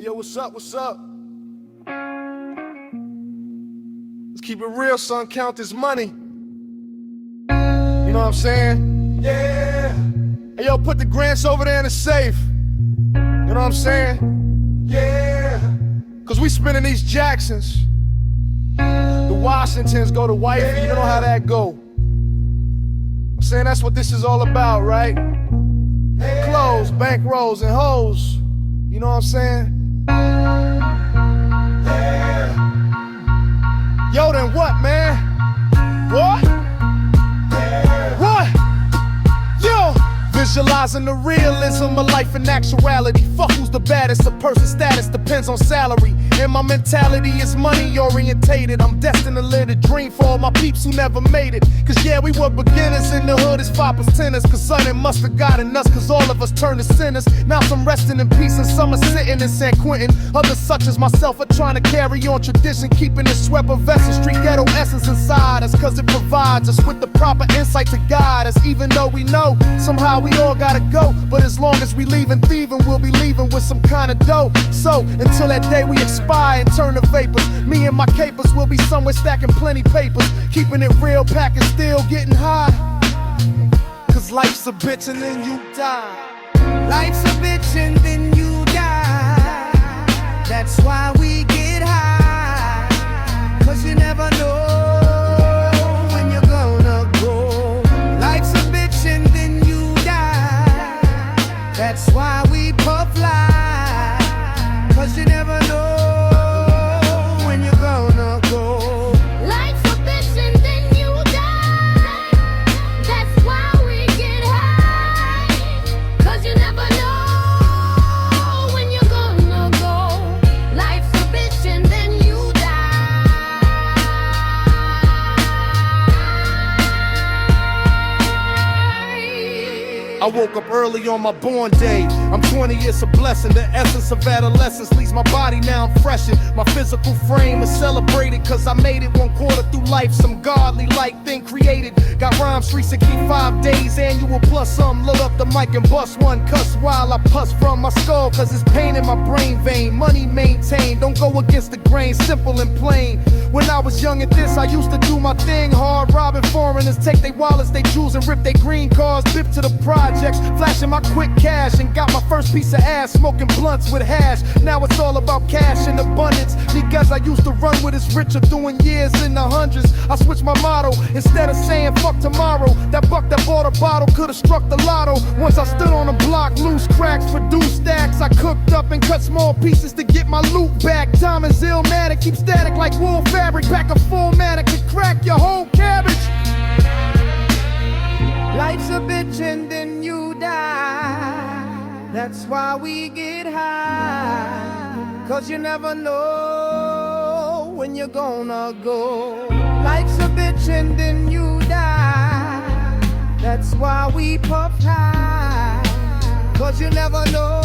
Yo, what's up, what's up? Let's keep it real, son, count this money. You know what I'm saying? Yeah. Hey, yo, put the grants over there in the safe. You know what I'm saying? Yeah. Cause we spending these Jacksons. The Washingtons go to wifey, you know how that go. I'm saying that's what this is all about, right? Clothes, bankrolls, and hoes. You know what I'm saying? Yo, then what, man? What? What? Yo! Visualizing the realism of life and actuality. Fuck who's the baddest, a person's status depends on salary. And my mentality is money orientated. I'm destined to live a dream for all my peeps who never made it. Cause yeah, we were beginners in the hood as 5%ers. Cause something must have gotten us, cause all of us turned to sinners. Now some resting in peace and some are sitting in San Quentin. Others such as myself are trying to carry on tradition, keeping it swept of vessel street ghetto essence inside us. Cause it provides us with the proper insight to guide us. Even though we know somehow we all gotta go, but as long as we leaving thieving, we'll be leaving with some kind of dough. So until that day we expire and turn to vapors, me and my capers will be somewhere stacking plenty papers, keeping it real, packing still getting high. Cause life's a bitch and then you die. Life's a bitch and then you die. That's why we get high. Cause you never know when you're gonna go. Life's a bitch and then you die. That's why we puff fly. Cause you never know when you're gonna go. Life's a bitch and then you die. That's why we get high. Cause you never know when you're gonna go. Life's a bitch and then you die. I woke up early on my born day. I'm 20, it's a blessing. The essence of adolescence leaves my body now I'm freshened. My physical frame is celebrated cause I made it 1/4 through life. Some godly like thing created. Got rhymes 365 days annual plus some. Load up the mic and bust one cuss while I puss from my skull. Cause it's pain in my brain vein. Money maintained, don't go against the grain. Simple and plain. When I was young at this, I used to do my thing hard. Robbing foreigners, take their wallets, they jewels and rip their green cars. Dip to the projects, flashing my quick cash. And got my first piece of ass, smoking blunts with hash. Now it's all about cash and abundance. Because I used to run with is richer, doing years in the hundreds. I switched my motto, instead of saying fuck tomorrow. That buck that bought a bottle could've struck the lotto. Once I stood on the block, loose cracks, produced stacks. I cooked up and cut small pieces to get my loot back. Time is illmatic, keep static like wool fabric. Pack a full-matic to crack your whole cabbage. Life's a bitch and then you die. That's why we get high. Cause you never know when you're gonna go. Life's a bitch and then you die. That's why we puff high. Cause you never know